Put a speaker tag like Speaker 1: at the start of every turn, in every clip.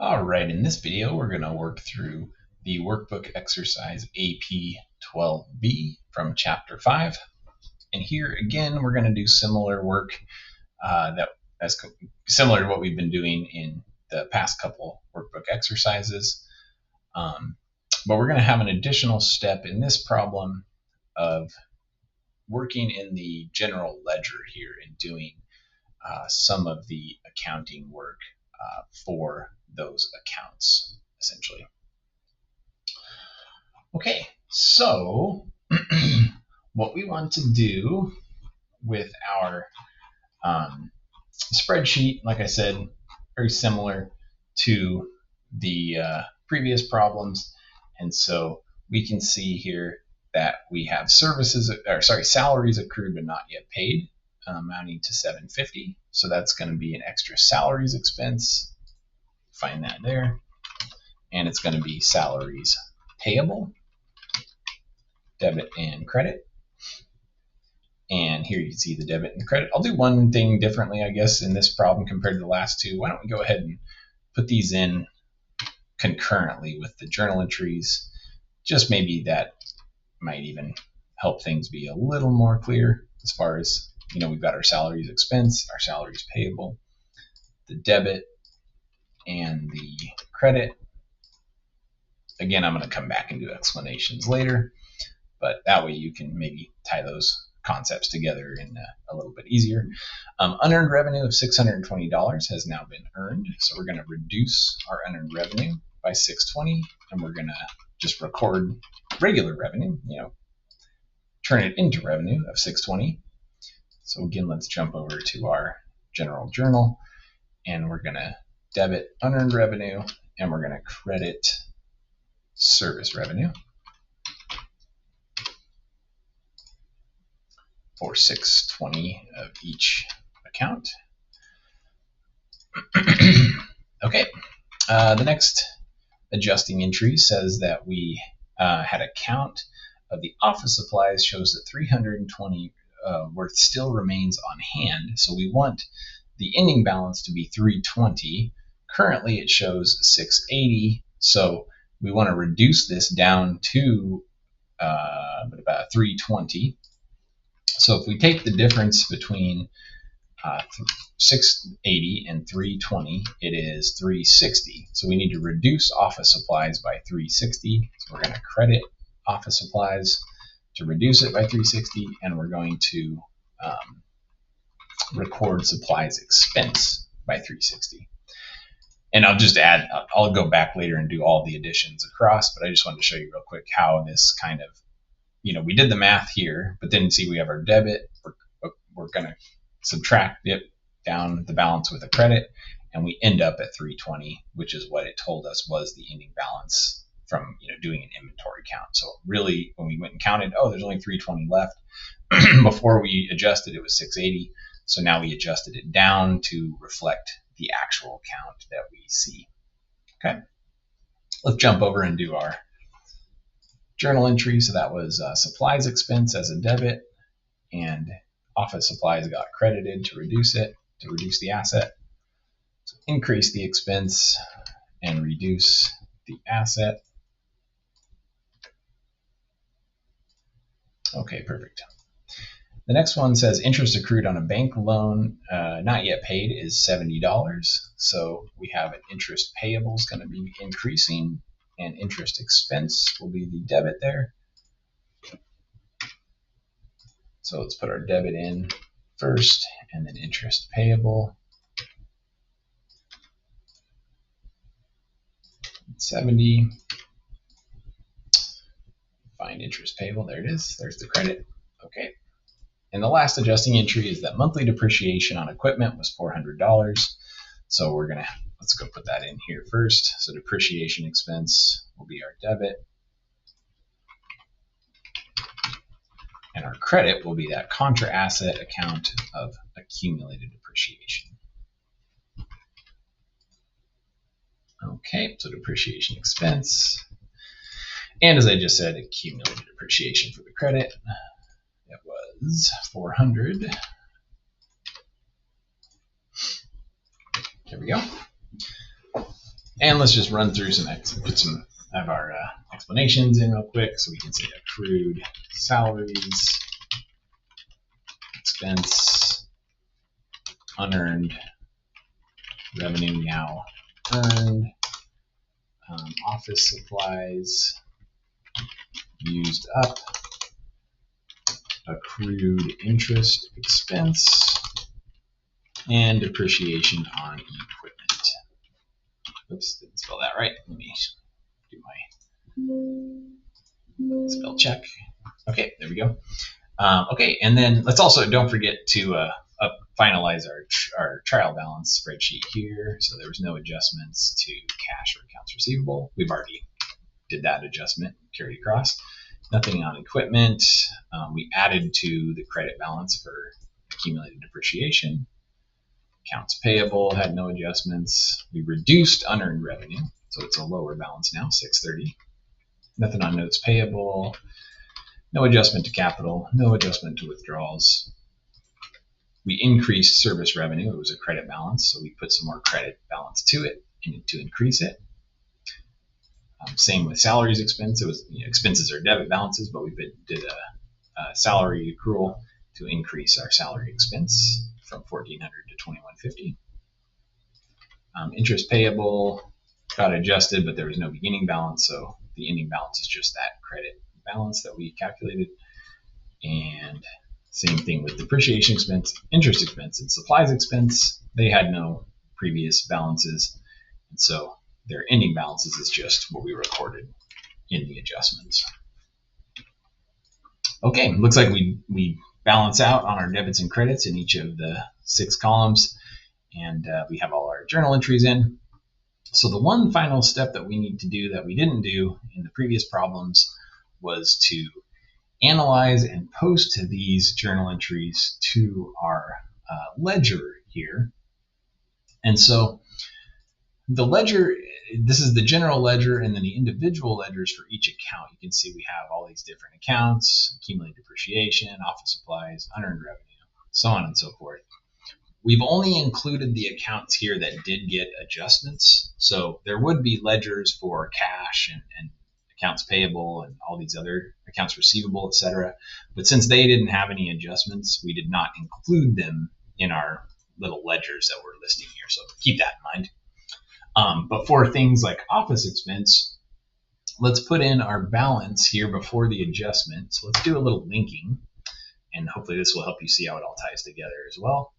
Speaker 1: All right, in this video, we're going to work through the workbook exercise AP12B from Chapter 5. And here again, we're going to do similar work that's similar to what we've been doing in the past couple workbook exercises. But we're going to have an additional step in this problem of working in the general ledger here and doing some of the accounting work for those accounts, essentially. Okay, so what we want to do with our spreadsheet, like I said, very similar to the previous problems. And so we can see here that we have salaries accrued but not yet paid, amounting to $750. So that's going to be an extra salaries expense. Find that there. And it's going to be salaries payable, debit and credit. And here you can see the debit and the credit. I'll do one thing differently, I guess, in this problem compared to the last two. Why don't we go ahead and put these in concurrently with the journal entries? Just maybe that might even help things be a little more clear as far as, we've got our salaries expense, our salaries payable, the debit, and the credit. Again, I'm going to come back and do explanations later, but that way you can maybe tie those concepts together in a little bit easier. Unearned revenue of $620 has now been earned, so we're going to reduce our unearned revenue by $620, and we're going to just record regular revenue, turn it into revenue of $620. So again, let's jump over to our general journal, and we're going to debit unearned revenue, and we're going to credit service revenue for $620 of each account. Okay, the next adjusting entry says that we had a count of the office supplies, shows that $320 worth still remains on hand. So we want the ending balance to be $320. Currently it shows $680. So we want to reduce this down to about $320. So if we take the difference between 680 and 320, it is 360. So we need to reduce office supplies by 360. So we're going to credit office supplies to reduce it by 360, and we're going to record supplies expense by 360. And I'll just add, I'll go back later and do all the additions across, but I just wanted to show you real quick how this kind of, we did the math here, but then see we have our debit. We're going to subtract it down the balance with a credit, and we end up at 320, which is what it told us was the ending balance from doing an inventory count. So really, when we went and counted, there's only 320 left. Before we adjusted, it was 680. So now we adjusted it down to reflect the actual count that we see. Okay, let's jump over and do our journal entry. So that was supplies expense as a debit, and office supplies got credited to reduce it, to reduce the asset. So increase the expense and reduce the asset. Okay, perfect. The next one says interest accrued on a bank loan not yet paid is $70. So we have an interest payable is going to be increasing, and interest expense will be the debit there. So let's put our debit in first, and then interest payable. 70. Find interest payable. There it is. There's the credit. Okay. And the last adjusting entry is that monthly depreciation on equipment was $400. So let's go put that in here first. So depreciation expense will be our debit, and our credit will be that contra asset account of accumulated depreciation. Okay, so depreciation expense. And as I just said, accumulated depreciation for the credit. It was 400. There we go. And let's just run through put some of our explanations in real quick. So we can say accrued salaries, expense, unearned revenue now earned, office supplies used up, accrued interest expense, and depreciation on equipment. Oops, didn't spell that right. Let me do my spell check. Okay, there we go. Okay, and then let's also don't forget to finalize our trial balance spreadsheet here. So there was no adjustments to cash or accounts receivable. We've already did that adjustment, carried across. Nothing on equipment. We added to the credit balance for accumulated depreciation. Accounts payable had no adjustments. We reduced unearned revenue, so it's a lower balance now, 630. Nothing on notes payable. No adjustment to capital. No adjustment to withdrawals. We increased service revenue. It was a credit balance, so we put some more credit balance to it to increase it. Same with salaries expense. It was expenses are debit balances, but we did a salary accrual to increase our salary expense from $1,400 to $2,150. Interest payable got adjusted, but there was no beginning balance, so the ending balance is just that credit balance that we calculated. And same thing with depreciation expense, interest expense, and supplies expense. They had no previous balances, and so their ending balances is just what we recorded in the adjustments. Okay, looks like we balance out on our debits and credits in each of the 6 columns, and we have all our journal entries in. So the one final step that we need to do that we didn't do in the previous problems was to analyze and post these journal entries to our ledger here. And so the ledger, this is the general ledger, and then the individual ledgers for each account. You can see we have all these different accounts: accumulated depreciation, office supplies, unearned revenue, so on and so forth. We've only included the accounts here that did get adjustments. So there would be ledgers for cash and accounts payable and all these other accounts receivable, etc. But since they didn't have any adjustments, we did not include them in our little ledgers that we're listing here. So keep that in mind. But for things like office expense, let's put in our balance here before the adjustment. So let's do a little linking, and hopefully this will help you see how it all ties together as well.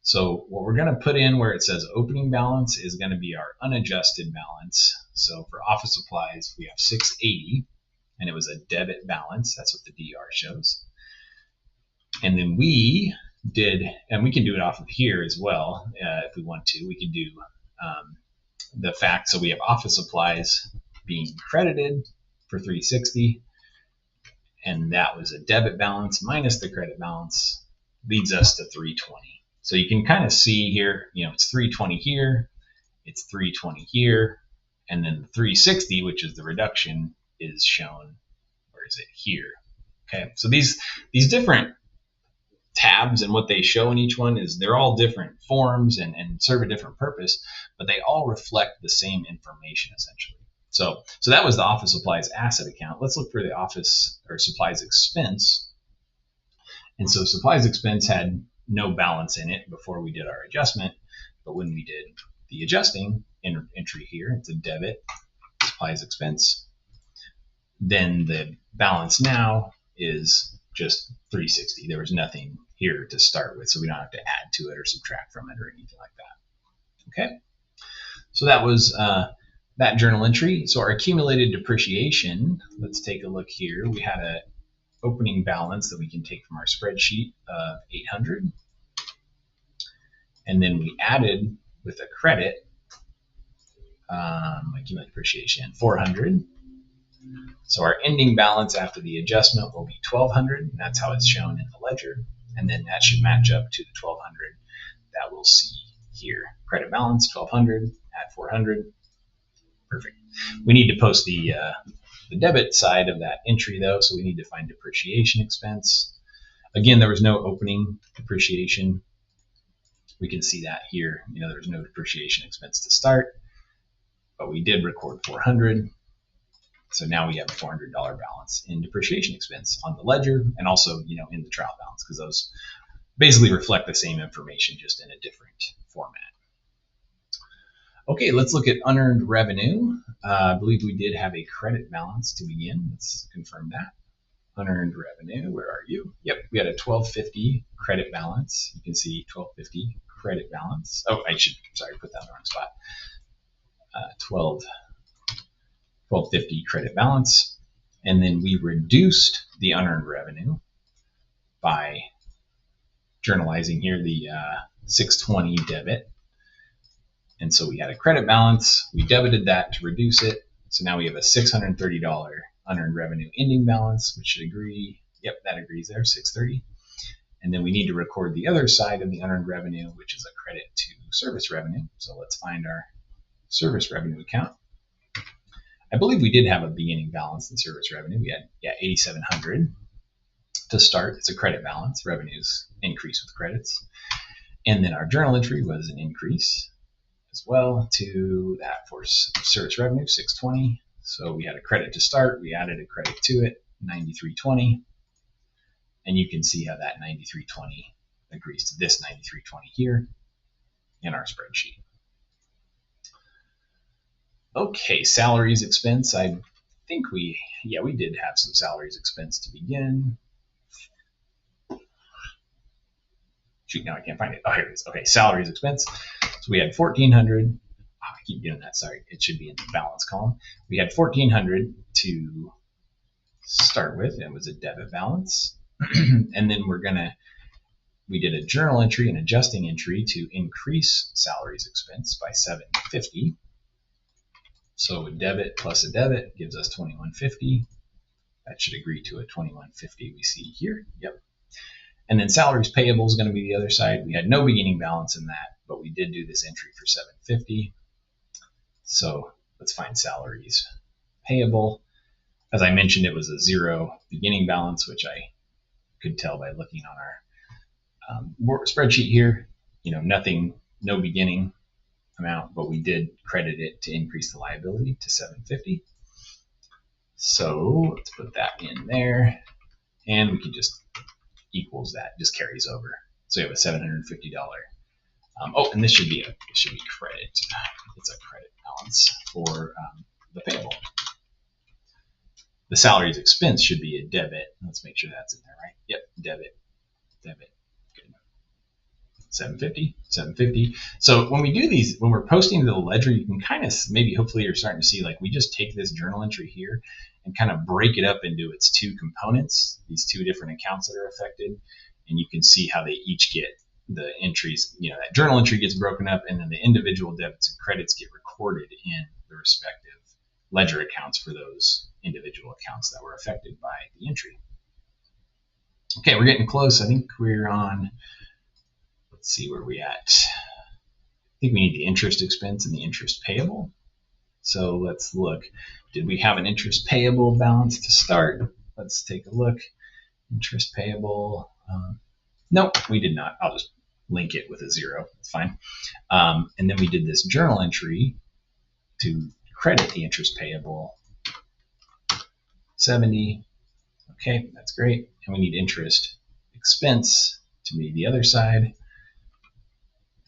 Speaker 1: So what we're going to put in where it says opening balance is going to be our unadjusted balance. So for office supplies, we have 680, and it was a debit balance. That's what the DR shows. And then we did, and we can do it off of here as well if we want to. We could do the fact, so we have office supplies being credited for 360, and that was a debit balance minus the credit balance, leads us to 320. So you can kind of see here, it's 320 here, it's 320 here, and then the 360, which is the reduction, is shown, where is it? Here. Okay, so these different tabs and what they show in each one is they're all different forms and serve a different purpose, but they all reflect the same information essentially. So that was the office supplies asset account. Let's look for the office or supplies expense. And so supplies expense had no balance in it before we did our adjustment, but when we did the adjusting entry here, it's a debit supplies expense. Then the balance now is just 360. There was nothing here to start with, so we don't have to add to it or subtract from it or anything like that. Okay, so that was that journal entry. So our accumulated depreciation, let's take a look here. We had a opening balance that we can take from our spreadsheet of 800, and then we added with a credit accumulated depreciation 400. So our ending balance after the adjustment will be 1200, and that's how it's shown in the ledger, and then that should match up to the 1200 that we'll see here. Credit balance 1200, add 400. Perfect. We need to post the debit side of that entry though, so we need to find depreciation expense. Again, there was no opening depreciation. We can see that here. There's no depreciation expense to start. but we did record 400. So now we have a $400 balance in depreciation expense on the ledger and also, in the trial balance, because those basically reflect the same information just in a different format. Okay, let's look at unearned revenue. I believe we did have a credit balance to begin. Let's confirm that. Unearned revenue, where are you? Yep, we had a $12.50 credit balance. You can see $12.50 credit balance. Oh, I should, put that in the wrong spot. $12.50 credit balance. And then we reduced the unearned revenue by journalizing here the 620 debit. And so we had a credit balance. We debited that to reduce it. So now we have a $630 unearned revenue ending balance, which should agree. Yep, that agrees there, 630. And then we need to record the other side of the unearned revenue, which is a credit to service revenue. So let's find our service revenue account. I believe we did have a beginning balance in service revenue. We had, $8,700 to start. It's a credit balance. Revenues increase with credits. And then our journal entry was an increase as well to that for service revenue, 620. So we had a credit to start. We added a credit to it, 9320. And you can see how that 9320 agrees to this 9320 here in our spreadsheet. Okay, salaries expense. I think we did have some salaries expense to begin. Shoot, now I can't find it. Oh, here it is. Okay, salaries expense. So we had 1,400. I keep doing that. Sorry, it should be in the balance column. We had 1,400 to start with. It was a debit balance, and then we did a journal entry, an adjusting entry to increase salaries expense by $750. So a debit plus a debit gives us $2,150. That should agree to a $2,150 we see here. Yep. And then salaries payable is going to be the other side. We had no beginning balance in that, but we did do this entry for $750. So let's find salaries payable. As I mentioned, it was a zero beginning balance, which I could tell by looking on our spreadsheet here. Nothing, no beginning amount, but we did credit it to increase the liability to $750. So let's put that in there, and we can just equals that, just carries over. So you have a $750. And this should be credit. It's a credit balance for the payable. The salaries expense should be a debit. Let's make sure that's in there, right? Yep, debit. Good. 750. So when we do these, when we're posting to the ledger, you can kind of hopefully you're starting to see, like, we just take this journal entry here and kind of break it up into its two components, these two different accounts that are affected, and you can see how they each get the entries. That journal entry gets broken up, and then the individual debits and credits get recorded in the respective ledger accounts for those individual accounts that were affected by the entry. Okay, we're getting close. I think we're on, let's see where we're at. I think we need the interest expense and the interest payable. So let's look. Did we have an interest payable balance to start? Let's take a look. Interest payable. Nope, we did not. I'll just link it with a zero. It's fine. And then we did this journal entry to credit the interest payable. 70. Okay, that's great. And we need interest expense to be the other side.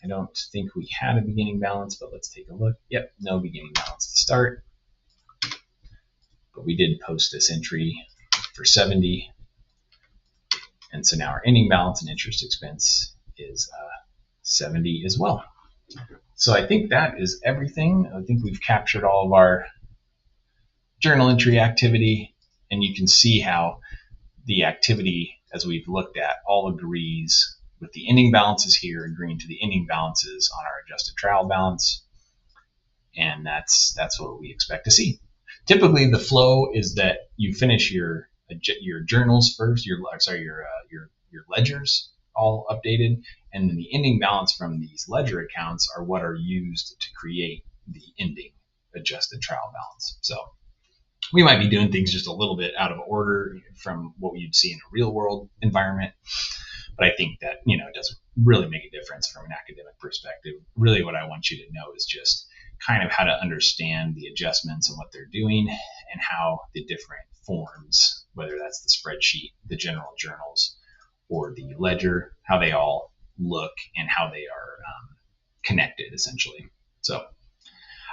Speaker 1: I don't think we had a beginning balance, but let's take a look. Yep, no beginning balance to start. But we did post this entry for 70. And so now our ending balance and interest expense is 70 as well. So I think that is everything. I think we've captured all of our journal entry activity, and you can see how the activity, as we've looked at, all agrees with the ending balances here, agreeing to the ending balances on our adjusted trial balance. And that's what we expect to see. Typically, the flow is that you finish your journals first, your ledgers all updated, and then the ending balance from these ledger accounts are what are used to create the ending adjusted trial balance. So we might be doing things just a little bit out of order from what you'd see in a real world environment, but I think that it doesn't really make a difference from an academic perspective. Really, what I want you to know is just kind of how to understand the adjustments and what they're doing, and how the different forms, whether that's the spreadsheet, the general journals, or the ledger, how they all look and how they are connected, essentially. So,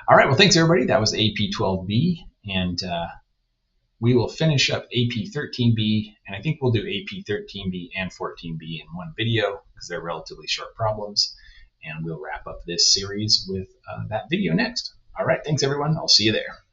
Speaker 1: all right, well, thanks everybody. That was AP 12B, and we will finish up AP 13B, and I think we'll do AP 13B and 14B in one video because they're relatively short problems, and we'll wrap up this series with that video next. All right, thanks everyone. I'll see you there.